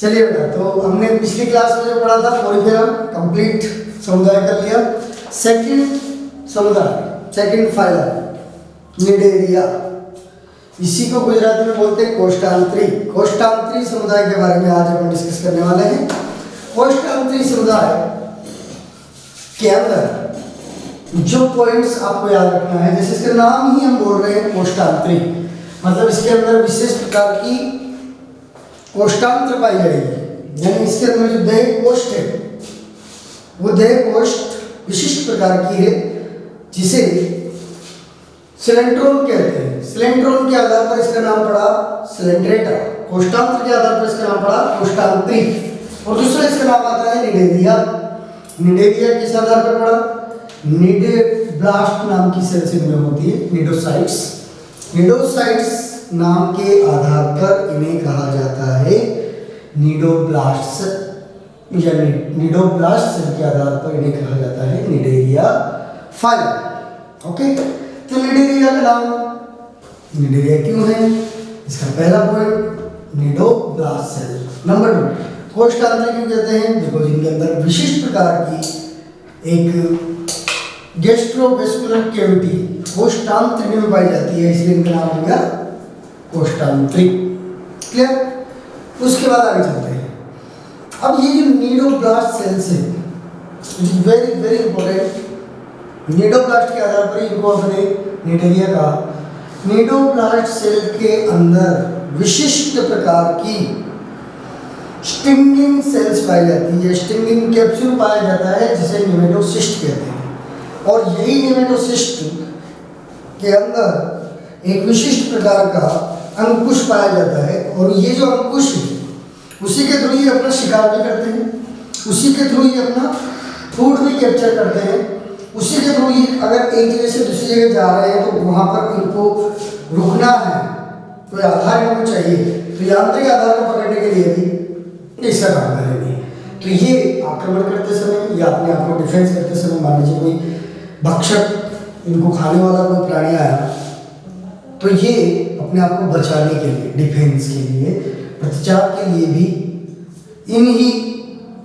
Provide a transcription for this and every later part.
चलिए बेटा, तो हमने पिछली क्लास में जो पढ़ा था पोरिफेरम कंप्लीट समुदाय कर लिया। सेकंड समुदाय, सेकंड फाइलम निडेरिया, इसी को गुजराती में बोलते हैं कोष्ठांतरी। कोष्ठांतरी समुदाय के बारे में आज हम डिस्कस करने वाले हैं। कोष्ठांतरी समुदाय के अंदर जो पॉइंट्स आपको याद रखना है, जैसे इसका नाम ही हम बोल रहे हैं कोष्ठांतरी, मतलब इसके अंदर विशेष प्रकार की कोष्ठांत्र पाई जाएगी। यानी इसके अंदर जो देह कोष्ठ है वो देह कोष्ठ विशिष्ट प्रकार की है, जिसे सिलेंट्रोन कहते हैं। सिलेंट्रोन के आधार पर इसका नाम पड़ा सिलेंट्रेटा, कोष्ठांत्र के आधार पर इसका नाम पड़ा कोष्ठांतरी। और दूसरा इसका नाम आता है निडेरिया। निडेरिया किस आधार पर पड़ा? निडेब्लास्ट नाम की सेल्स इनमें होती है, निडोसाइट्स। निडोसाइट्स नाम के आधार पर इन्हें कहा जाता है निडोब्लास्ट, यानी निडोब्लास्ट सेल के आधार पर इन्हें कहा जाता है निडेरिया फाइलम। ओके, तो निडेरिया का नाम निडेरिया क्यों है? इसका पहला पॉइंट निडोब्लास्ट सेल। नंबर 2, कोष्ठांतरी क्यों कहते हैं? देखो, जिनके अंदर विशिष्ट प्रकार की एक गैस्ट्रोवेस्कुलर कैविटी कोष्ठांतरी में पाई जाती है, इसलिए इनका नाम हो गया कोष्ठांतरी। क्लियर? उसके बाद आगे चलते हैं। अब ये जो निडोब्लास्ट सेल्स है, वेरी वेरी इंपॉर्टेंट, निडोब्लास्ट के आधार पर इनको अपने निडेरिया का। निडोब्लास्ट सेल के अंदर विशिष्ट प्रकार की स्टिंगिंग सेल्स पाई जाती है, स्टिंगिंग कैप्सूल पाया जाता है, जिसे निमेटोसिस्ट कहते हैं। और यही निमेटोसिस्ट के अंदर एक विशिष्ट प्रकार का अंकुश पाया जाता है, और ये जो अंकुश है उसी के थ्रू ये अपना शिकार भी करते हैं, उसी के थ्रू ये अपना फूड भी कैप्चर करते हैं, उसी के थ्रू ये अगर एक जगह से दूसरी जगह जा रहे हैं तो वहाँ पर इनको रुकना है, कोई आधार इनको चाहिए, तो यांत्रिक आधार को पकड़ने के लिए भी इसका काम करेंगे। तो ये आक्रमण करते समय या अपने आप को डिफेंस करते समय, मान लीजिए कोई भक्षक इनको खाने वाला कोई प्राणी आया, तो ये अपने आप को बचाने के लिए, डिफेंस के लिए, प्रतिचार के लिए भी इन्हीं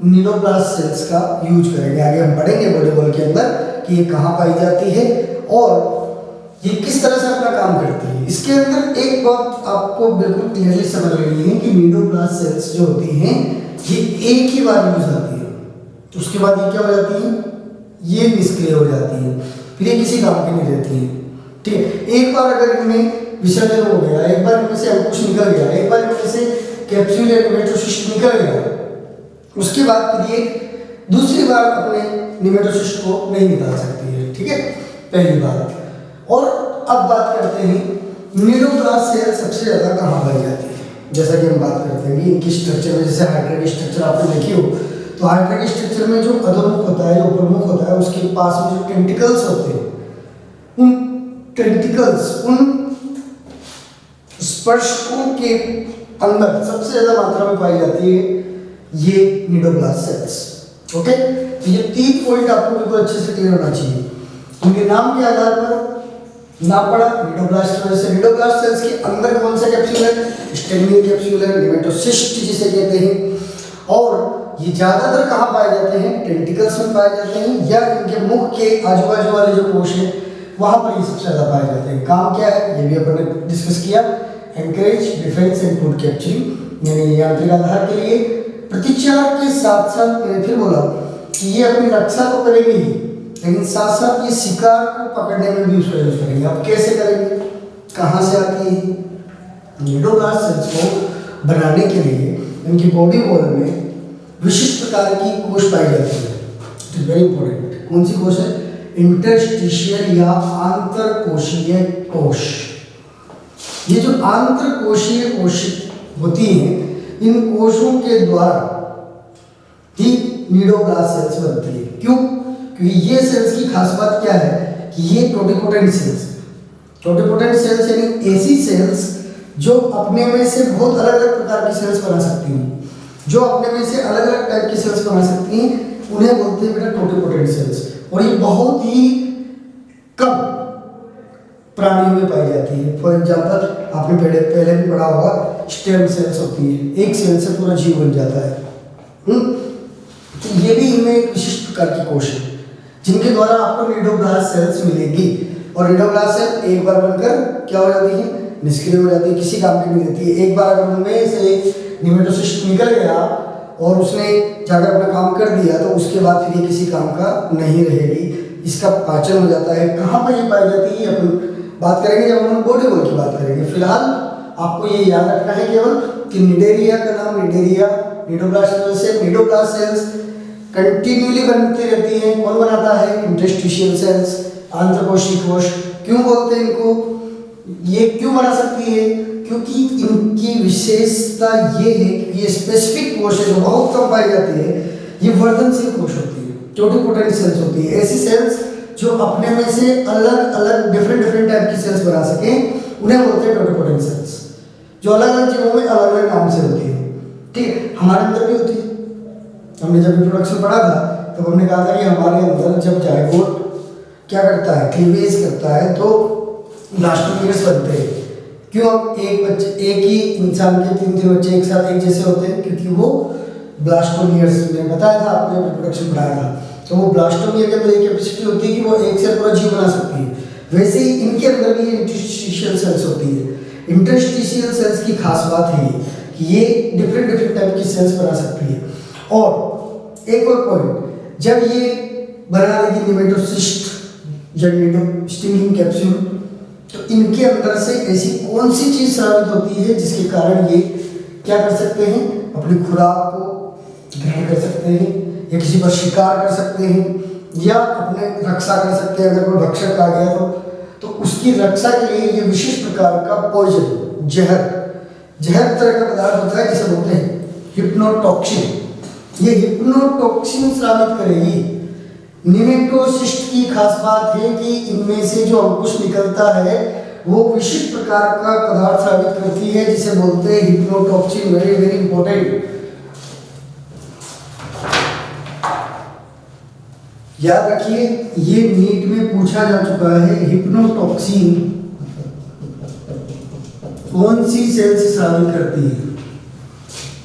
निडोब्लास्ट सेल्स का यूज करेंगे। आगे हम पढ़ेंगे बॉडी बॉल के अंदर कि ये कहाँ पाई जाती है और ये किस तरह से अपना काम करती है। इसके अंदर एक बात आपको बिल्कुल क्लियरली समझ लेनी है कि निडोब्लास्ट सेल्स जो होती हैं ये एक ही बार यूज आती है, उसके बाद ये क्या हो जाती है? ये निष्क्रिय हो जाती है, फिर ये किसी काम की नहीं रहती है। ठीक है, एक बार अगर इनमें विसर्जन हो गया, एक बार इनमें से अंकुश निकल गया, एक बार इनमें से कैप्सूल या निमेटोसिस्ट निकल गया, उसके बाद फिर ये दूसरी बार अपने निमेटोसिस्ट को नहीं निकाल सकती है। ठीक है, पहली बात। और अब बात करते हैं निडोब्लास्ट सेल सबसे ज़्यादा कहाँ पाई जाती है। जैसा कि हम बात करते हैं कि इनकी स्ट्रक्चर में, जैसे हाइड्रा स्ट्रक्चर आपने देखी हो, तो हाइड्रा स्ट्रक्चर में जो अधोमुख होता है, जो प्रमुख होता है, उसके पास में जो टेंटिकल्स होते हैं, उन टेंटिकल्स, उन स्पर्शकों के अंदर सबसे ज्यादा मात्रा में पाई जाती है ये निडोब्लास्ट सेल्स। ओके, तो ये 3 पॉइंट आपको बिल्कुल अच्छे से क्लियर होना चाहिए। उनके नाम के आधार पर नाम पड़ा निडोब्लास्ट की वजह से। निडोब्लास्ट सेल्स के अंदर कौन सा कैप्सूल है? स्टिंगिंग कैप्सूल है, निमेटोसिस्ट जिसे कहते हैं। और ये ज्यादातर कहाँ पाए जाते हैं? टेंटिकल्स में पाए जाते हैं, या इनके मुख के आजू बाजू वाले जो कोश है वहां पर ये सबसे ज्यादा पाए जाते हैं। काम क्या है ये भी अपन ने डिस्कस किया, anchorage, defence and food capturing, यानी यांत्रिक आधार के लिए प्रतिचार के साथ साथ, मैंने फिर बोला कि ये अपनी रक्षा तो करेंगे ही, लेकिन साथ साथ ये शिकार को पकड़ने में भी उसका यूज करेंगे। अब कैसे करेंगे? कहाँ से आती है? निडोब्लास्ट सेल्स को बनाने के लिए इनकी बॉडी वॉल में विशिष्ट प्रकार की कोश पाई जाती है। It is very important. कौन सी कोश है? इंटरस्टिशियल या आंतरकोशीय कोश। ये जो आंतरकोशीय कोश होती हैं, इन कोशों के द्वारा ही निडोब्लास्ट सेल्स बनती है। क्यों? क्योंकि ये सेल्स की खास बात क्या है कि ये टोटिपोटेंट सेल्स, टोटिपोटेंट सेल्स यानी ऐसी सेल्स जो अपने में से बहुत अलग अलग प्रकार की सेल्स बना सकती हैं, जो अपने में से अलग अलग टाइप की सेल्स बना सकती हैं, उन्हें बोलते हैं बेटा टोटिपोटेंट सेल्स। और ये बहुत ही कम प्राणियों में पाई जाती है। फॉर एग्जांपल आपने पहले भी पढ़ा होगा, स्टेम सेल्स होती है, एक सेल से पूरा जीव बन जाता है। तो ये भी इनमें एक विशिष्ट प्रकार की कोश है जिनके द्वारा आपको निडोब्लास्ट सेल्स मिलेगी। और निडोब्लास्ट सेल एक बार बनकर क्या हो जाती है, निष्क्रिय हो जाती है, किसी काम की नहीं रहती है। एक बार अगर उनमें से निमेटोसिस्ट निकल गया और उसने जाकर अपना काम कर दिया तो उसके बाद फिर ये किसी काम का नहीं रहेगी, इसका पाचन हो जाता है। कहाँ पर ये पाई जाती है अपन बात करेंगे जब हम बॉडी वॉल की बात करेंगे। फिलहाल आपको ये याद रखना है केवल कि निडेरिया का नाम निडेरिया निडोब्लास्ट सेल्स से, निडोब्लास्ट सेल्स कंटिन्यूली बनती रहती हैं। कौन बनाता है, इंटरस्टिशियल सेल्स, आंत्रकोशिक कोश। क्यों बोलते हैं इनको, ये क्यों बना सकती है, क्योंकि इनकी विशेषता ये है कि ये स्पेसिफिक कोश है जो बहुत कम पाई जाती है। ये वर्धनशील कोश होती है, टोटिपोटेंट सेल्स होती है, ऐसी सेल्स जो अपने में से अलग अलग डिफरेंट टाइप की सेल्स बना सकें, उन्हें बोलते हैं टोटिपोटेंट सेल्स, जो अलग अलग जीवों में अलग अलग नाम से होती है। ठीक है, हमारे अंदर भी होती है। हमने जब इंट्रोडक्शन पढ़ा था तब हमने कहा था कि हमारे अंदर जब जायगोट क्या करता है, क्लीवेज करता है, तो ब्लास्टोमियर्स बनते हैं। क्यों, एक ही इंसान के तीन बच्चे एक साथ एक जैसे होते हैं, क्योंकि वो ब्लास्टोमियर्स, मैंने बताया था आपको जब इंट्रोडक्शन पढ़ाया था, तो वो ब्लास्टोमियर के अंदर एक कैपेसिटी होती है कि वो एक से पूरा जीव बना सकती है। वैसे ही इनके अंदर भी इंटरस्टिशियल सेल्स होती है। इंटरस्टिशियल सेल्स की खास बात है कि ये डिफरेंट टाइप की सेल्स बना सकती है। और एक और पॉइंट, जब ये बना देगी निमेटोसिस्ट या स्टिंगिंग कैप्सूल, तो इनके अंदर से ऐसी कौन सी चीज स्रावित होती है जिसके कारण ये क्या कर सकते हैं, अपनी खुराक को ग्रहण कर सकते हैं, या किसी पर शिकार कर सकते हैं, या अपने रक्षा कर सकते हैं। अगर कोई भक्षक आ गया तो उसकी रक्षा के लिए ये विशिष्ट प्रकार का पॉइजन, जहर तरह का पदार्थ होता है जिसे बोलते हैं हिप्नोटॉक्सिन। ये हिप्नोटॉक्सिन स्रावित करेगी। निमेटोसिस्ट की खास बात है कि इनमें से जो अंकुश निकलता है वो विशिष्ट प्रकार का पदार्थ स्रावित करती है जिसे बोलते हैं हिप्नोटॉक्सिन। वेरी इंपॉर्टेंट, याद रखिए, ये नीट में पूछा जा चुका है। हिप्नोटॉक्सिन कौन सी सेल से स्रावित करती है?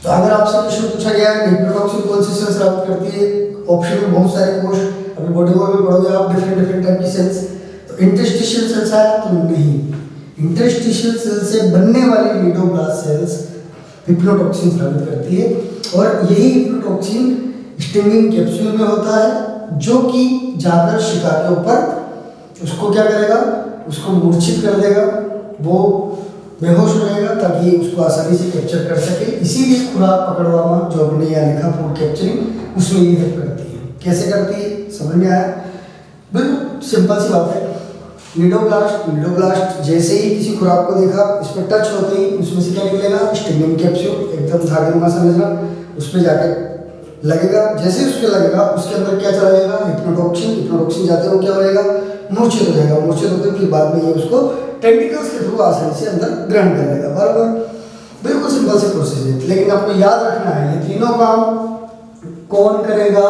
तो अगर आपसे क्वेश्चन पूछा गया है हिप्नोटॉक्सिन कौन सी सेल स्रावित करती है, ऑप्शन में बहुत सारे कोश, अभी बॉडी वॉल में पढ़ोगे आप डिफरेंट टाइप की सेल्स। तो इंटरस्टिशियल सेल्स आया तो नहीं, इंटरस्टिशियल सेल से बनने वाली निडोब्लास्ट सेल्स हिप्नोटॉक्सिन स्रावित करती है। और यही हिप्नोटॉक्सिन स्टिंगिंग कैप्सूल में होता है जो कि जाकर शिकार के ऊपर उसको क्या करेगा, उसको मूर्छित कर देगा, वो बेहोश हो जाएगा ताकि उसको आसानी से कैप्चर कर सके। इसीलिए खुराक पकड़वाना जो हमने यहाँ लिखा फूड कैप्चरिंग, उसमें ये हेल्प करती है। कैसे करती है समझ में आया? बिल्कुल सिंपल सी बात है। निडोब्लास्ट जैसे ही किसी खुराक को देखा, इस पर टच होते ही उसमें से क्या निकलेगा, स्टिंगिंग कैप्सूल, एकदम धागेनुमा समझना, उस पर जाकर लगेगा। जैसे उसके लगेगा उसके अंदर क्या चला जाएगा, हिप्नोटॉक्सिन जाते हुए क्या हो जाएगा, मूर्छित हो जाएगा। मूर्छित होते फिर बाद में ये उसको टेंटिकल्स के थ्रू आसानी से अंदर ग्रहण कर लेगा। बराबर, बिल्कुल सिंपल से प्रोसेस है। लेकिन आपको याद रखना है ये तीनों काम कौन करेगा,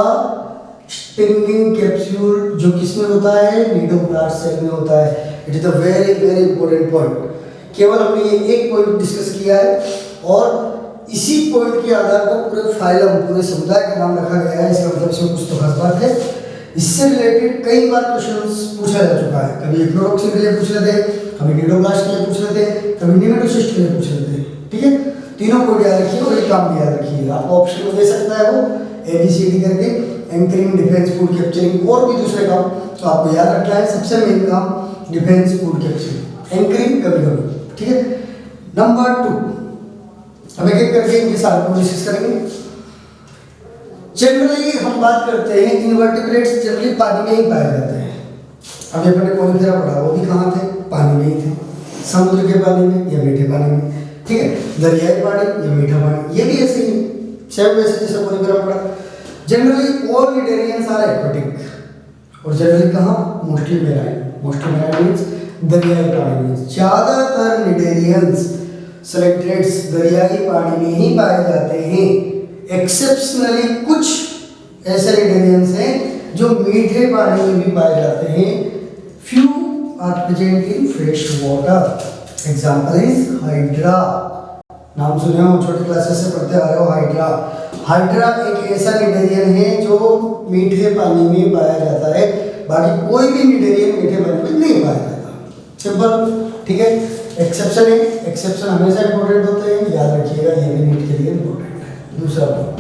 स्टिंगिंग कैप्सूल जो किसमें होता है, निडोब्लास्ट सेल में होता है। It is a very important point. केवल हमने ये एक पॉइंट डिस्कस किया है और इसी पॉइंट के आधार पर पूरे फाइलम, पूरे समुदाय का नाम रखा गया है। इसका मतलब इसमें कुछ तो खास बात है। इससे रिलेटेड कई बार क्वेश्चंस पूछा जा चुका है। कभी हिप्नोटॉक्सिन के लिए पूछ रहे थे, कभी निडोब्लास्ट के लिए पूछ रहे थे, कभी निमेटोसिस्ट के लिए पूछ रहे थे। ठीक है, तीनों को याद रखिए और एक काम भी याद रखिए। आपको ऑप्शन में दे सकता है वो ABCD करके, एंकरिंग, डिफेंस, फूड कैप्चरिंग और भी दूसरे काम। तो आपको याद रखना है सबसे मेन काम डिफेंस, फूड कैप्चरिंग, एंकरिंग कभी। ठीक है, नंबर 2, अब एक करके इनके सारे को डिस्कस करेंगे। जनरली हम बात करते हैं इनवर्टिब्रेट्स जनरली पानी में ही पाए जाते हैं। अभी अपने कोनिफेरा पढ़ा, वो भी कहाँ थे, पानी में ही थे, समुद्र के पानी में या मीठे पानी में। ठीक है, दरियाई पानी या मीठा पानी, ये भी ऐसे ही सेम वैसे जैसे कोनिफेरा पढ़ा। Generally all cnidarians are aquatic और जनरली कहाँ, मोस्टली मैराइन मीन्स दरियाई पानी में। ज्यादातर निडेरियंस सेलेक्ट्रेट्स दरियाई पानी में ही पाए जाते हैं। एक्सेप्शनली कुछ ऐसे निडेरियंस हैं जो मीठे पानी में भी पाए जाते हैं। Few are present in fresh water. Example is hydra. नाम सुने हो, छोटी क्लासेस से पढ़ते आ रहे हो। हाइड्रा, हाइड्रा एक ऐसा निडेरियन है जो मीठे पानी में पाया जाता है, बाकी कोई भी निडेरियन मीठे पानी में नहीं पाया जाता। सिंपल, ठीक है। एक्सेप्शन है, एक्सेप्शन हमेशा इंपॉर्टेंट होते हैं, याद रखिएगा, ये भी नीट के लिए इंपॉर्टेंट है। दूसरा पॉइंट,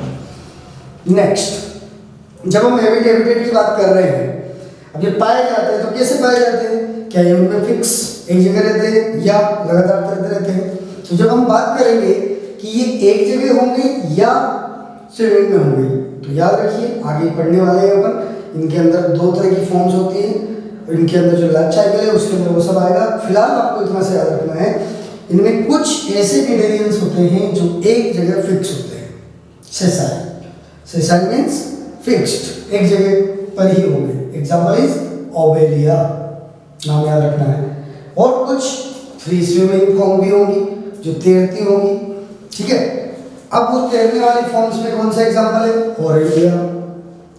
नेक्स्ट, जब हम हैबिटेट की बात कर रहे हैं, अब ये पाए जाते हैं तो कैसे पाए जाते हैं? क्या ये उनमें फिक्स एक जगह रहते हैं या लगातार तैरते रहते हैं? तो जब हम बात करेंगे कि ये एक जगह होंगे या स्विमिंग में होंगे, तो याद रखिए आगे पढ़ने वाले हैं अपन, इनके अंदर दो तरह की फॉर्म्स होती हैं, इनके अंदर जो लाइफ साइकिल है उसके अंदर वो सब आएगा। फिलहाल आपको इतना से याद रखना है, इनमें कुछ ऐसे निडेरियंस होते हैं जो एक जगह फिक्स होते हैं। सेसाइल, सेसाइल मीन्स फिक्स्ड, एक जगह पर ही होंगे। एग्जाम्पल इज ओबेलिया, नाम याद रखना है। और कुछ फ्री स्विमिंग फॉर्म भी होंगी जो तैरती होंगी, ठीक है। अब वो तैरने वाली फॉर्म्स में कौन सा एग्जाम्पल है? ओरेलिया,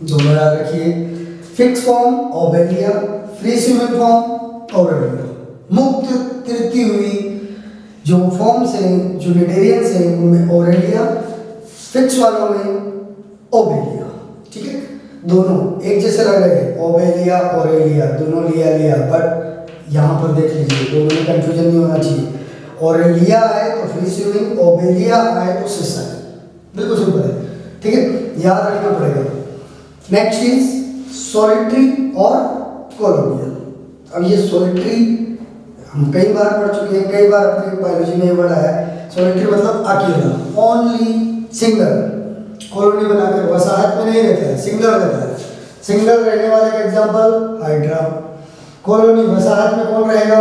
दोनों याद रखिए। Fix form Obelia, free swimming form Aurelia. मुक्त तैरती हुई जो फॉर्म्स हैं, जो निडेरियंस हैं, उनमें ओरेलिया, फिक्स वालों में ओबेलिया, ठीक है। दोनों एक जैसे लग रहे हैं, ओबेलिया ओरेलिया, दोनों लिया लिया, बट यहाँ पर देख लीजिए, दोनों में कंफ्यूजन नहीं होना चाहिए। ओरेलिया आए तो फ्री स्विमिंग, ओबेलिया आए तो सेसाइल, बिल्कुल सिंपल है, ठीक है, याद रखना पड़ेगा। नेक्स्ट इज सॉलिटरी और कॉलोनियल। अब ये सॉलिटरी हम कई बार पढ़ चुके हैं, कई बार अपने बायोलॉजी में ये वर्ड आया है। सॉलिटरी मतलब अकेला, ओनली, सिंगल। कॉलोनी बनाकर वसाहत में नहीं रहता है, सिंगल रहता है। सिंगल रहने वाले का एग्जाम्पल हाइड्रा। कॉलोनी वसाहत में कौन रहेगा?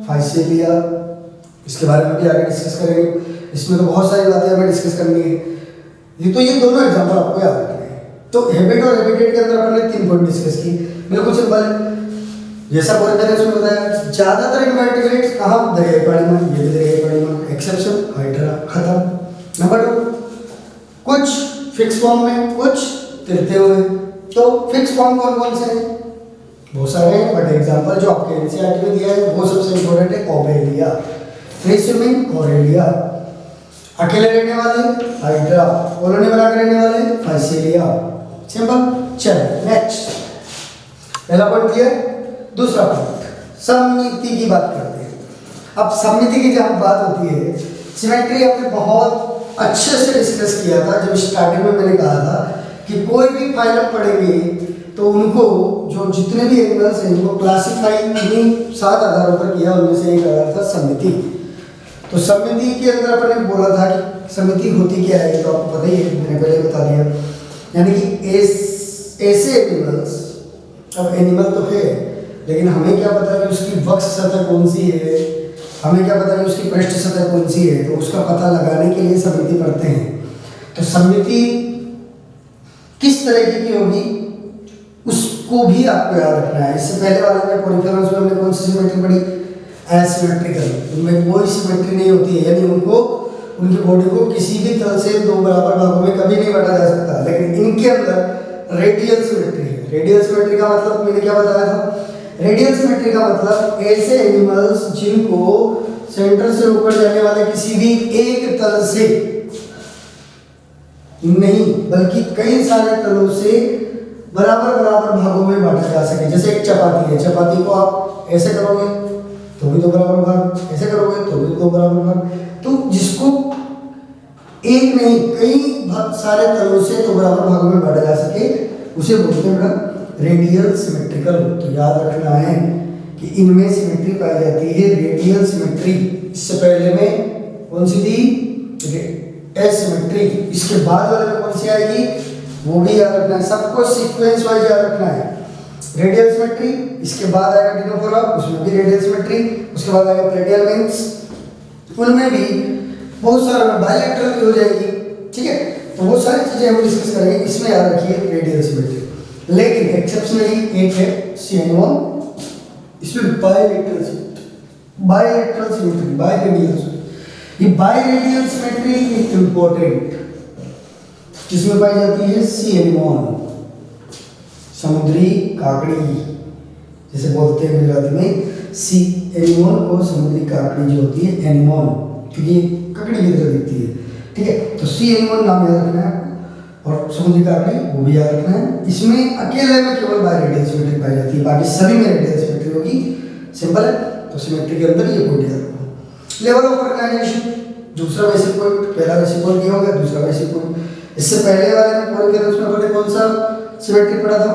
फाइसेलिया। इसके बारे में भी आगे डिस्कस करेंगे, इसमें तो बहुत सारी बातें हमें डिस्कस करनी है। ये दोनों एग्जाम्पल आपको याद रखने हैं। तो हैबिट और हैबिटेट के अंदर अपने 3 पॉइंट डिस्कस की, बिल्कुल सिंपल है। जैसा पूरे मैंने उसमें बताया, ज्यादातर इनवर्टिब्रेट्स कहाँ? दरियाई पानी में, ये भी दरियाई पानी में। एक्सेप्शन हाइड्रा, खत्म। नंबर 2, कुछ फिक्स फॉर्म में, कुछ तैरते हुए। तो फिक्स फॉर्म कौन कौन से हैं? बहुत सारे हैं, बट एग्जांपल जो आपके एनसीईआरटी में दिया है वो सबसे इंपॉर्टेंट है, ओबेलिया। फ्री स्विमिंग ओरेलिया, अकेले रहने वाले हाइड्रा, कॉलोनी बनाकर रहने वाले फाइसेलिया। सिंपल। चलो नेक्स्ट, पहला पॉइंट क्लियर। दूसरा पॉइंट, समिति की बात करते हैं। अब समिति की जब बात होती है, सिमेट्री हमने बहुत अच्छे से डिस्कस किया था जब स्टार्टिंग में मैंने कहा था कि कोई भी फाइलम पढ़ेंगे तो उनको जो जितने भी एनिमल्स हैं उनको क्लासिफाई इन्हीं 7 आधारों पर किया, उनमें से एक आधार था समिति। तो समिति के अंदर अपन ने बोला था कि समिति होती क्या है, तो आपको पता ही है, मैंने पहले बता दिया। यानी कि ऐसे एनिमल्स, अब एनिमल तो है लेकिन हमें क्या पता कि उसकी वक्ष सतह कौन सी है, हमें क्या पता कि उसकी पृष्ठ सतह कौन सी है, तो उसका पता लगाने के लिए समिति पढ़ते हैं। तो समिति किस तरह की होगी उसको भी आपको याद रखना है। इससे पहले वाले में पॉलीफेरस में हमने कौन सी सिमेट्री पढ़ी? एसिमेट्रिकल, उनमें कोई सिमेट्री नहीं होती है, यानी उनको उनकी बॉडी को किसी भी तरह से 2 बराबर भागों में कभी नहीं बांटा जा सकता। लेकिन इनके अंदर रेडियल सिमेट्री है। रेडियल सिमेट्री का मतलब मैंने क्या बताया था? रेडियल सिमेट्री का मतलब ऐसे एनिमल्स जिनको सेंटर से ऊपर जाने वाले किसी भी एक तल से नहीं बल्कि कई सारे तलों से बराबर बराबर भागों में बांटा जा सके। जैसे एक चपाती है, चपाती को आप ऐसे करोगे तो भी 2 बराबर भाग, ऐसे करोगे तो भी 2 बराबर भाग। तो जिसको एक नहीं कई सारे तलों से 2 बराबर भागों में बांटा जा सके उसे बोलते हैं बेटा रेडियल सिमेट्रिकल। तो याद रखना है कि इनमें सिमेट्री पाई जाती है रेडियल सिमेट्री। इससे पहले में कौन सी थी? एसिमेट्री। इसके बाद वाले में कौन सी आएगी वो भी याद रखना है, सबको सीक्वेंस वाइज याद रखना है। रेडियल सिमेट्री, इसके बाद आएगा डिनोफोरा, उसमें भी रेडियल सिमेट्री, उसके बाद आएगा प्लेटियल विंग्स, उनमें भी बहुत सारा बायलैटरल भी हो जाएगी, ठीक है। तो बहुत सारी चीजें हम डिस्कस करेंगे, इसमें याद रखिए रेडियल सिमेट्री। लेकिन एक्सेप्शनली एक है CN1, इसमें bilateral symmetry, bilateral symmetry, biradial symmetry. ये बायरेडियल सिमेट्री इंपॉर्टेंट जिसमें पाई जाती है CN1, समुद्री काकड़ी जिसे बोलते हैं गुजराती में सी एनिमोन को समुद्री काकड़ी जो होती है एनिमोन, क्योंकि ये ककड़ी की तरह दिखती है, ठीक है। तो सी एनिमोन नाम याद रखना है और समुद्री काकड़ी वो भी याद रखना है। इसमें अकेले में केवल बाय रेडियल सिमेट्री पाई जाती है, बाकी सभी में रेडियल सिमेट्री होगी। सिंपल है। तो सिमेट्री के अंदर ये पॉइंट याद रखो। लेवल ऑफ ऑर्गेनाइजेशन, दूसरा बेसिक पॉइंट, पहला बेसिक पॉइंट ये हो गया, दूसरा बेसिक पॉइंट इससे पहले वाले में पॉइंट के उसमें अपने कौन सा सिमेट्री पढ़ा था,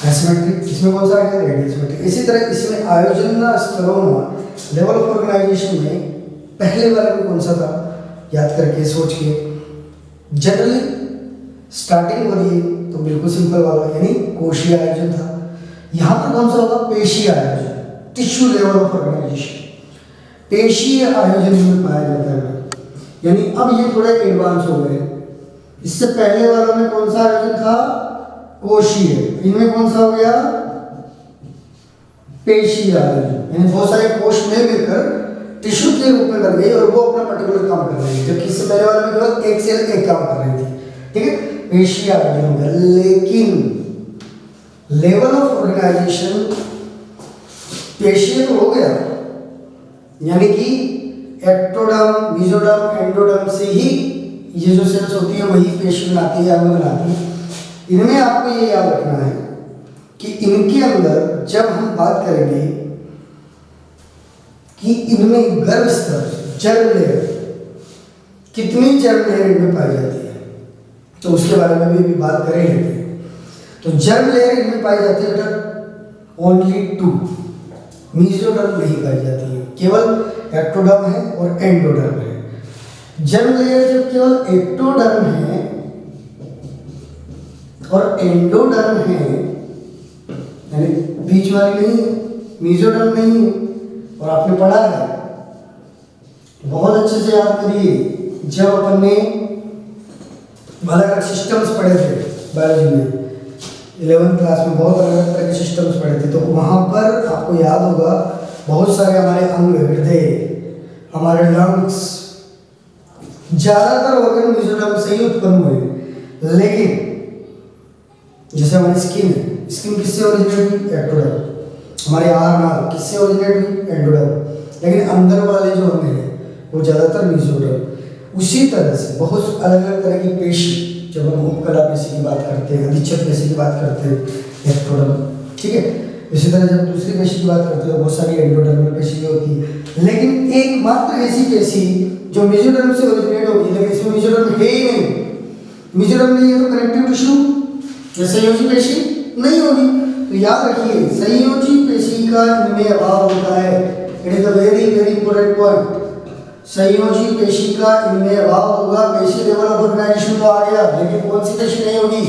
एसिमेट्री। इसमें कौन सा आ गया, रेडियल सिमेट्री। इसी तरह इसमें आयोजन स्तरों में लेवल ऑफ ऑर्गेनाइजेशन में पहले वाले में कौन सा था, याद करके सोच के। जनरली स्टार्टिंग हो रही है तो बिल्कुल सिंपल वाला यानी कोशीय आयोजन था। यहाँ पर कौन सा होगा, पेशीय आयोजन, टिश्यू लेवल ऑफ ऑर्गेनाइजेशन पेशीय आयोजन में पाया जाता है। यानी अब ये थोड़े एडवांस हो गए। इससे पहले वालों में कौन सा आयोजन था, कोशीय। इनमें कौन सा हो गया, पेशीय आयोजन। यानी बहुत सारे कोश मिलकर टिश्यू के रूप में बन गई और वो अपना पर्टिकुलर काम कर रही है, जबकि इससे पहले वाले में केवल एक सेल एक काम कर रही थी, ठीक है। पेशीय आयोजन हो गया। लेकिन लेवल ऑफ ऑर्गेनाइजेशन पेशीय तो हो गया, यानी कि एक्टोडर्म, मेसोडर्म, एंडोडर्म से ही ये जो सेल्स होती है वही पेशी बनाती है, अंग बनाती है। इनमें आपको ये याद रखना है कि इनके अंदर जब हम बात करेंगे कि इनमें गर्भ स्तर, जर्म लेयर, कितनी जर्म लेयर इनमें पाई जाती है, तो उसके बारे में भी बात करेंगे। तो जर्म लेयर इनमें पाई जाती है बेटा ओनली 2, मेसोडर्म नहीं पाई जाती है, केवल एक्टोडर्म है और एंडोडर्म है। जर्म लेयर जब केवल एक्टोडर्म है और एंडोडर्म है, यानी बीच वाली नहीं है, मेसोडर्म नहीं है, और आपने पढ़ा है, बहुत अच्छे से याद करिए, जब अपन ने अलग अलग सिस्टम्स पढ़े थे बायोलॉजी में 11th क्लास में, बहुत अलग अलग तरह के सिस्टम्स पढ़े थे, तो वहाँ पर आपको याद होगा बहुत सारे हमारे अंग, हृदय, हमारे लंग्स, ज़्यादातर ऑर्गन मेसोडर्म से ही उत्पन्न हुए। लेकिन जैसे हमारी स्किन है, स्किन किससे ओरिजिनेट हुई, एक्टोडर्म। हमारे आहार किससे ओरिजिनेट हुई, एंडोडर्म। लेकिन अंदर वाले जो अंग हैं वो ज़्यादातर मेसोडर्म। उसी तरह से बहुत अलग अलग तरह की पेशी, जब हम उपकला पेशी की बात करते हैं, अधिच्छेद पेशी की बात करते हैं, एक्टोडर्म, ठीक है। इसी तरह जब दूसरी पेशी की बात करते हैं बहुत सारी एंडोडर्मल पेशी होती है। लेकिन एकमात्र ऐसी पेशी जो मेसोडर्म से ओरिजिनेट होगी, लेकिन इसमें मेसोडर्म है ही नहीं। मेसोडर्म नहीं है तो कनेक्टिव टिश्यू या संयोजी पेशी नहीं होगी। तो याद रखिए, संयोजी पेशी का इनमें अभाव होता है। It is a very very important point. संयोजी पेशी का इनमें अभाव होगा। पेशी लेवल ऑफ ऑर्गेनाइजेशन तो आ गया, लेकिन कौन सी पेशी नहीं होगी,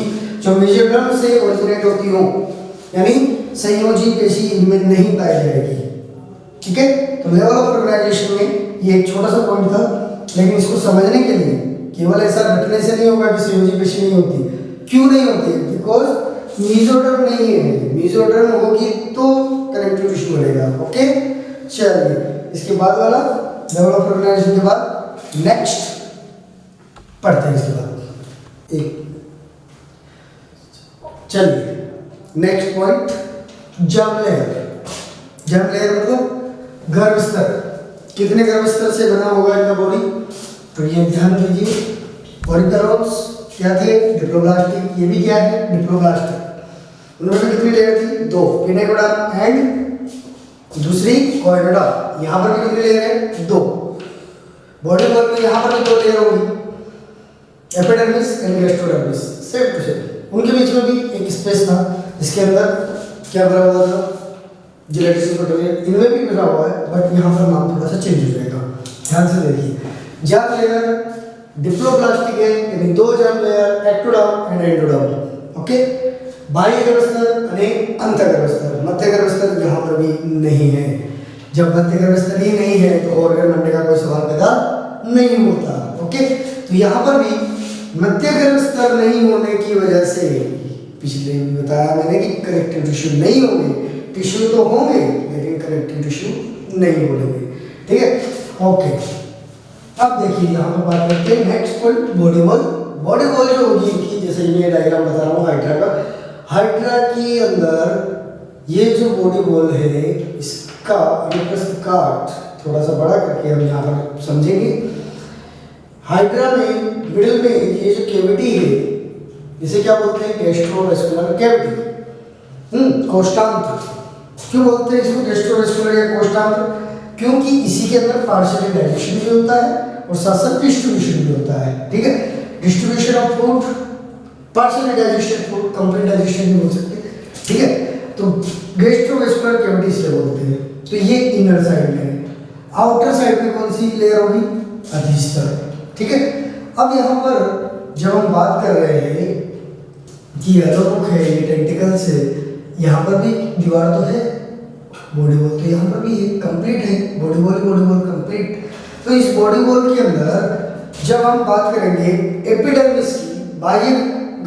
जो मेसोडर्म से ओरिजिनेट होती हो, यानी संयोजी पेशी इनमें नहीं पाई जाएगी, ठीक है। तो लेवल ऑफ ऑर्गेनाइजेशन में ये एक छोटा सा पॉइंट था, लेकिन इसको समझने के लिए केवल ऐसा रटने से नहीं होगा कि संयोजी पेशी नहीं होती। क्यों नहीं होती, बिकॉज मेसोडर्म नहीं है। मेसोडर्म होगी तो कनेक्टिव टिश्यू बनेगा, ओके। चलिए, इसके बाद वाला लेवल ऑफ ऑर्गेनाइजेशन के बाद नेक्स्ट पढ़ते हैं। इसके बाद एक, चलिए next point, germ layer. Germ layer मतलब गर्भ स्तर। कितने गर्भ स्तर से बना होगा इनका बॉडी, तो ये ध्यान दीजिए। ऑरिकल्स क्या थे, डिप्लोब्लास्टिक। ये भी क्या है, डिप्लोब्लास्टिक। उनमें कितनी लेयर थी, 2, पिनेकोडर्म एंड दूसरी कॉइडोडर्म। यहाँ पर कितनी लेयर है, 2। बॉडी वॉल में यहाँ पर भी 2 लेयर होगी, epidermis and gastrodermis, same to same. उनके बीच में भी एक स्पेस था जिसके अंदर क्या भरा हुआ था, जिलेटिन प्रोटीन। इनमें भी भरा हुआ है, बट यहाँ पर नाम थोड़ा सा चेंज हो जाएगा, ध्यान से देखिए। जर्म लेयर डिप्लोब्लास्टिक है, यानी 2 germ layer, ectoderm and endoderm, okay. बाह्य गर्भ स्तर यानी अंतःगर्भ स्तर। मध्य गर्भ स्तर यहाँ पर भी नहीं है। जब मध्य गर्भ स्तर ही नहीं है तो ऑर्गन बनने का कोई सवाल पैदा नहीं होता, ओके। तो यहाँ पर भी मध्य गर्भ स्तर नहीं होने की वजह से, पिछले भी बताया मैंने कि कनेक्टिव टिश्यू नहीं होंगे। टिश्यू तो होंगे लेकिन कनेक्टिव टिश्यू नहीं होंगे, ठीक है, ओके। अब देखिए यहाँ पर बात करते हैं next point, body wall. Body wall जो होगी कि जैसे ये डायग्राम बता रहा हूँ हाइड्रा का, हाइड्रा के अंदर ये जो बॉडी वॉल है इसका अनुप्रस्थ काट थोड़ा सा बड़ा करके हम यहाँ पर समझेंगे। हाइड्रा में मिडिल में ये जो कैविटी है इसे क्या बोलते हैं? गैस्ट्रोवेस्कुलर कैविटी, कोष्ठांत्र। क्यों बोलते हैं इसको गैस्ट्रोवेस्कुलर या कोष्ठांत्र? क्योंकि इसी के अंदर पार्शियल डाइजेशन भी होता है और साथ साथ डिस्ट्रीब्यूशन भी होता है। ठीक है, distribution of food, partial digestion food, complete digestion भी हो सकती है। ठीक है, तो गैस्ट्रोवेस्कुलर कैविटी से बोलते हैं। तो ये इनर साइड में है। आउटर साइड में कौन सी लेयर होगी? अधीस्तर। ठीक है, अब यहाँ पर जब हम बात कर रहे हैं कि अधोमुख है, ये टेंटिकल्स है, यहाँ पर भी दीवार तो है, बॉडी वॉल तो यहाँ पर भी है, कंप्लीट है, बॉडी वॉल कंप्लीट। तो इस बॉडी वॉल के अंदर जब हम बात करेंगे एपिडर्मिस की, बाह्य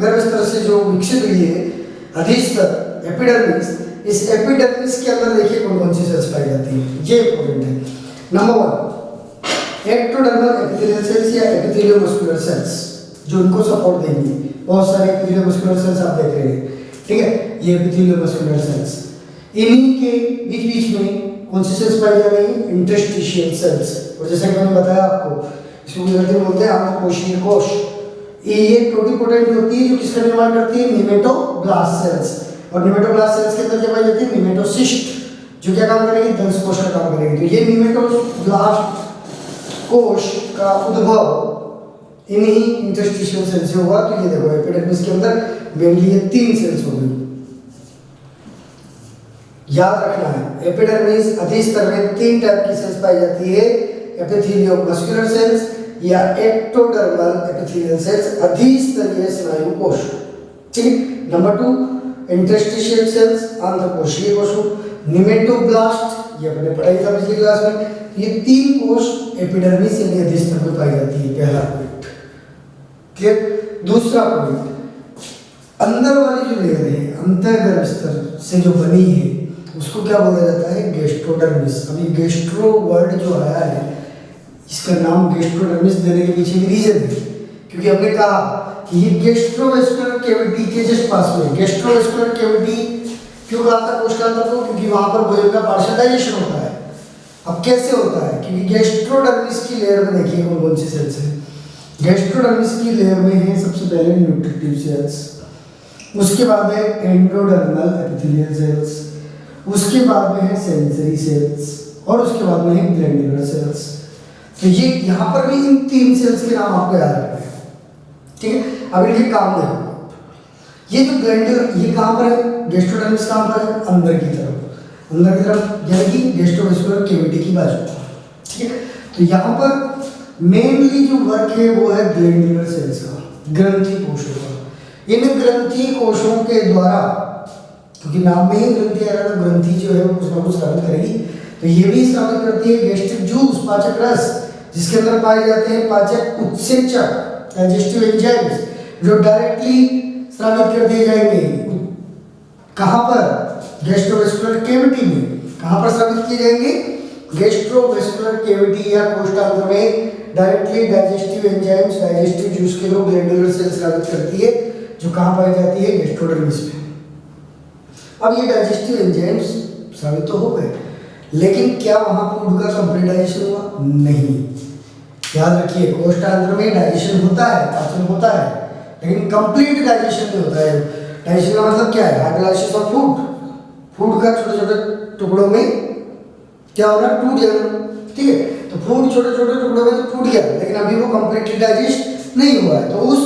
गर्भस्तर से जो विकसित हुई है अधीस्तर एपिडर्मिस, इस एपिडर्मिस के अंदर देखिए कौन कौन सी सेल्स पाई जाती है, ये इंपॉर्टेंट है। नंबर 1 एक्टोडर्मल एपिथेलियल सेल्स या एपिथेलियो मस्कुलर सेल्स, जो इनको सपोर्ट देंगी। बहुत सारे एपिथेलियो मस्कुलर सेल्स आप देख रहे हैं। ठीक है, ये एपिथेलियो मस्कुलर सेल्स, इन्हीं के बीच बीच में कौन सी सेल्स पाई जा रही है? Interstitial cells. और जैसा कि मैंने बताया आपको, इसको गुजराती में बोलते हैं आंतकोशीय कोश। ये टोटिपोटेंट होती है जो किसका निर्माण करती है? Nematoblast cells. और निमेटोब्लास्ट सेल्स के अंदर क्या पाई जाती है? निमेटोसिस्ट, जो क्या काम करेगी? दंश कोश का काम करेगी। तो ये निमेटोब्लास्ट कोश का उद्भव इन्हीं इंटरस्टिशियल सेल्स से हुआ। तो ये देखो एपिडर्मिस के अंदर मेनली ये 3 सेल्स होंगी, याद रखना है। एपिडर्मिस अधीस्तर में 3 टाइप की सेल्स पाई जाती है, एपिथेलियो मस्कुलर सेल्स या एक्टोडर्मल एपिथेलियल सेल्स, अधीस्तरीय स्नायु कोश। ठीक है, नंबर 2 इंटरस्टिशियल सेल्स, आंतकोशीय कोश। निमेटोब्लास्ट, ये अपने पढ़ाई था पिछली क्लास में। ये 3 कोश एपिडर्मिस यानी अधीस्तर में पाई जाती है, पहला पॉइंट। क्लियर? दूसरा पॉइंट, अंदर वाली जो लेयर है अंतर्गर्भस्तर से जो बनी है उसको क्या बोला जाता है? गैस्ट्रोडर्मिस। अभी गैस्ट्रो वर्ड जो आया है, इसका नाम गैस्ट्रोडर्मिस देने के पीछे भी रीजन है, क्योंकि हमने कहा कि ये गैस्ट्रोवेस्कुलर कैविटी के जस्ट पास में। गैस्ट्रोवेस्कुलर कैविटी क्यों कहा था कोष्ठांत्र को? क्योंकि वहां पर भोजन का पार्शियल डाइजेशन होता है। अब कैसे होता है? क्योंकि गैस्ट्रोडर्मिस की लेयर में देखिए कौन कौन सी सेल्स है। गैस्ट्रोडर्मिस की लेयर में है सबसे पहले न्यूट्रिटिव सेल्स, उसके बाद है एंडोडर्मल एपिथेलियल सेल्स, उसके बाद में है सेंसरी सेल्स और उसके बाद में है ग्लैंडुलर सेल्स। तो ये यहाँ पर भी इन 3 सेल्स के नाम आपको याद रखने हैं। ठीक है, अब इनके काम देखो। ये जो ग्लैंडुलर, ये कहाँ पर है? गैस्ट्रोडर्मिस कहाँ पर है? अंदर की तरफ यानी कि गैस्ट्रोवेस्कुलर कैविटी की बाजू। ठीक है, तो यहाँ पर मेनली जो वर्क है वो है ग्लैंडुलर सेल्स का, ग्रंथि कोशों का। इन ग्रंथि कोशों के द्वारा, क्योंकि नाम में ही ग्रंथि आ रहा है, ग्रंथि जो है वो कुछ ना कुछ स्रावित करेगी। तो ये भी स्रावित करती है गैस्ट्रिक जूस, पाचक रस, जिसके अंदर पाए जाते हैं पाचक उत्सेचक, डाइजेस्टिव एंजाइम्स, जो डायरेक्टली स्रावित कर दिए जाएंगे। कहाँ पर? गैस्ट्रोवेस्कुलर कैविटी में। कहाँ पर स्रावित किए जाएंगे? गैस्ट्रोवेस्कुलर कैविटी या कोष्ठांत्र में directly digestive enzymes, digestive juice के थ्रू ग्लैंडुलर सेल्स स्रावित करती है, जो कहाँ पाई जाती है? गैस्ट्रोडर्मिस में। अब ये डाइजेस्टिव एंजाइम्स स्रावित तो हो गए, लेकिन क्या वहाँ फूड का कंप्लीट डाइजेशन हुआ? नहीं। याद रखिए, कोष्ठांत्र में डाइजेशन होता है, पाचन होता है, लेकिन कंप्लीट डाइजेशन नहीं होता है। डाइजेशन का मतलब क्या है? हाइड्रोलाइसिस ऑफ फूड, फूड का छोटे छोटे टुकड़ों में क्या होना? टूट जाना। ठीक है, तो फूड छोटे छोटे टुकड़ों में तो टूट गया, लेकिन अभी वो कंप्लीटली डाइजेस्ट नहीं हुआ है। तो उस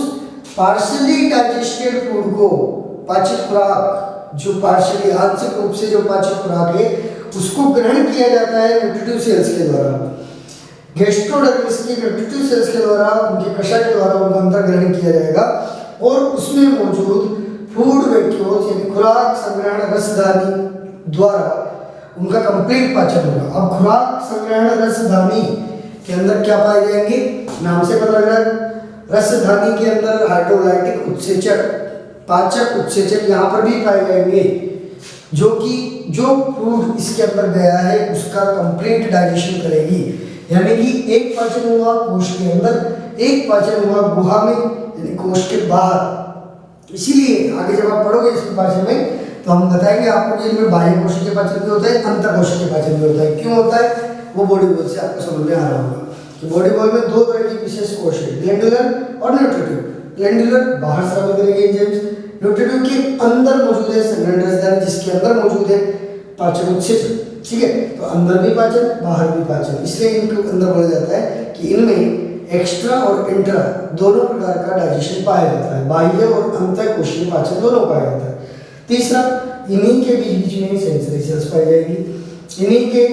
पार्शियली डाइजेस्टेड फूड को पाचित खुराक, जो पार्शियली आंशिक रूप से जो पाचित खुराक है, उसको ग्रहण किया जाता है न्यूट्रिटिव सेल्स के द्वारा। गैस्ट्रोडर्मिस की न्यूट्रिटिव सेल्स के द्वारा, उनके कषा के द्वारा उनका अंदर ग्रहण किया जाएगा और उसमें मौजूद फूड वैक्यूल्स यानी खुराक संग्रहण रसधानी द्वारा उनका कंप्लीट पाचन होगा। अब खुराक संग्रहण रसधानी के अंदर क्या पाए जाएंगे? नाम से पता लग रहा है, रसधानी के अंदर हाइड्रोलाइटिक उत्सेचक, पाचक उत्सेचक यहाँ पर भी पाए जाएंगे, जो कि जो फूड इसके अंदर गया है उसका कंप्लीट डाइजेशन करेगी। यानी कि एक पाचन हुआ कोश के अंदर, एक पाचन हुआ गुहा में यानी कोश के बाहर। इसीलिए आगे जब आप पढ़ोगे इस पाचन में, तो हम बताएंगे आपको कि इनमें बाह्य कोशिकीय पाचन भी होता है, अंतःकोशिकीय पाचन भी होता है। क्यों होता है वो बॉडी वॉल से आपको समझ में आ रहा होगा कि बॉडी वॉल में दो तरह की विशेष कोश है, ग्लैंडुलर और न्यूट्रिटिव। ग्लैंडुलर बाहर स्राव करेंगे एंजाइम्स, न्यूट्रिटिव के अंदर मौजूद है सेग्रेगेटेड रसदानी, जिसके अंदर मौजूद है पाचन उत्सेचक। ठीक है, तो अंदर भी पाचन बाहर भी पाचन, इसलिए इनके अंदर बोला जाता है कि इनमें एक्स्ट्रा और इंट्रा दोनों प्रकार का डाइजेशन पाया जाता है, बाह्य और अंतःकोशिकीय पाचन दोनों पाया जाता है। तीसरा, इन्हीं के बीच बीच में सेंसरी सेल्स पाई जाएगी, इन्हीं के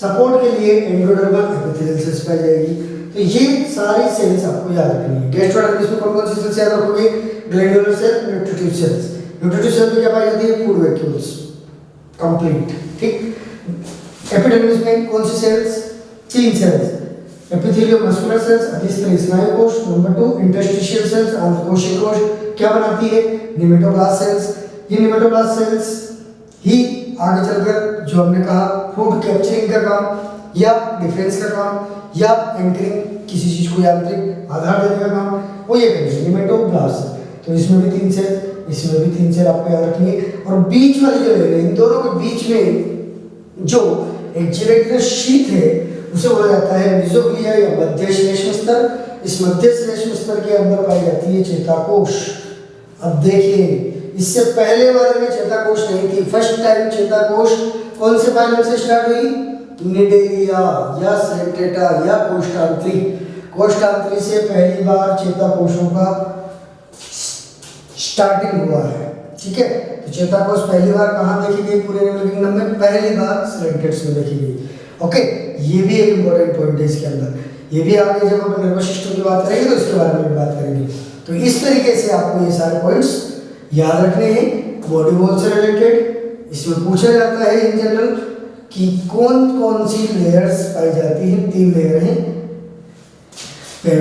सपोर्ट के लिए एंडोडर्मल एपिथेलियल सेल्स पाई जाएगी। तो ये सारी सेल्स आपको याद रखनी है। गैस्ट्रोडर्मिस में कौन कौन सी सेल्स याद रखोगे? Glandular cell, nutritive cells. Nutritive cell में क्या पाई जाती है? Food vacuoles complete. ठीक, एपिडर्मिस में कौन सी cells? 3 cells, epitheliomuscular cells, अधिस्तरीय स्नायु कोश, नंबर 2 इंटरस्टिशियल सेल्स, आंतकोशिकीय कोश क्या बनाती है? Nematoblast cells. ये निमेटोब्लास्ट सेल्स ही आगे चलकर जो हमने कहा फूड कैप्चरिंग का काम या डिफेंस का काम या एंकरिंग, किसी चीज को यांत्रिक आधार देने का काम, वो ये करेंगे निमेटोब्लास्ट। तो इसमें भी 3 सेल, इसमें भी 3 सेल आपको याद रखनी है। और बीच वाली जो लेयर है, इन दोनों के बीच में जो एक जिलेटिनस शीथ है उसे बोला जाता है मेसोग्लिया या मध्य श्लेष्म स्तर। इस मध्य श्लेष्म स्तर के अंदर पाई जाती है चेताकोश। अब देखिए, इससे पहले वाले में चेताकोश नहीं थी। फर्स्ट टाइम चेताकोश कौन से फाइलम से स्टार्ट हुई? निडेलिया या सेंटेटा या कोष्ठांत्री। कोष्ठांत्री से पहली बार चेताकोशों का स्टार्टिंग हुआ है। ठीक है, तो चेताकोश पहली बार कहाँ देखी गई पूरे एनिमल किंगडम में? पहली बार सिलेंटेट्स में देखी गई। ओके, ये भी एक इंपॉर्टेंट पॉइंट है इसके अंदर। ये भी आगे जब अपन नर्वस सिस्टम की बात करेंगे तो इसके बारे में भी बात करेंगे। तो इस तरीके से आपको ये सारे पॉइंट्स याद रखने हैं बॉडी वॉल से रिलेटेड। इसमें पूछा जाता है इन जनरल कि कौन कौन सी लेयर्स पाई जाती हैं। 3 लेयर हैं,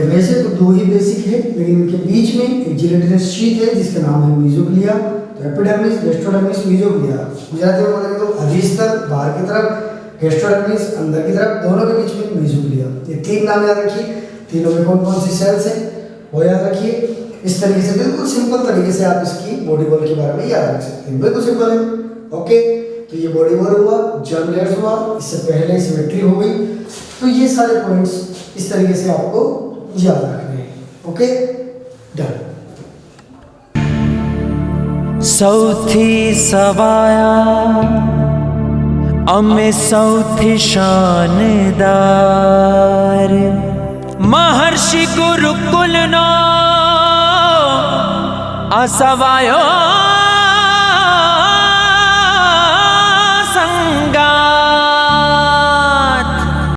वैसे तो 2 ही बेसिक है, लेकिन इनके बीच में एक जिलेटिनस शीथ है जिसका नाम है मेसोग्लिया। तो एपिडर्मिस, गैस्ट्रोडर्मिस, मेसोग्लिया। गुजराती में बोलेंगे तो अधिस्तर बाहर की तरफ, गैस्ट्रोडर्मिस अंदर की तरफ, दोनों के बीच में मेसोग्लिया। ये 3 नाम याद रखिए। तीनों में कौन कौन सी सेल्स हैं वो याद रखिए। इस तरीके से बिल्कुल सिंपल तरीके से आप इसकी बॉडी वॉल के बारे में याद रख सकते हैं, बिल्कुल सिंपल है। ओके, तो ये बॉडी वॉल हुआ, जर्म लेयर्स हुआ, इससे पहले सिमेट्री हो गई। तो ये सारे पॉइंट्स इस तरीके से आपको याद रखने हैं। Okay, done. सौथी सवाया अमे सौथी शानदार महर्षि गुरुकुल नो असवायो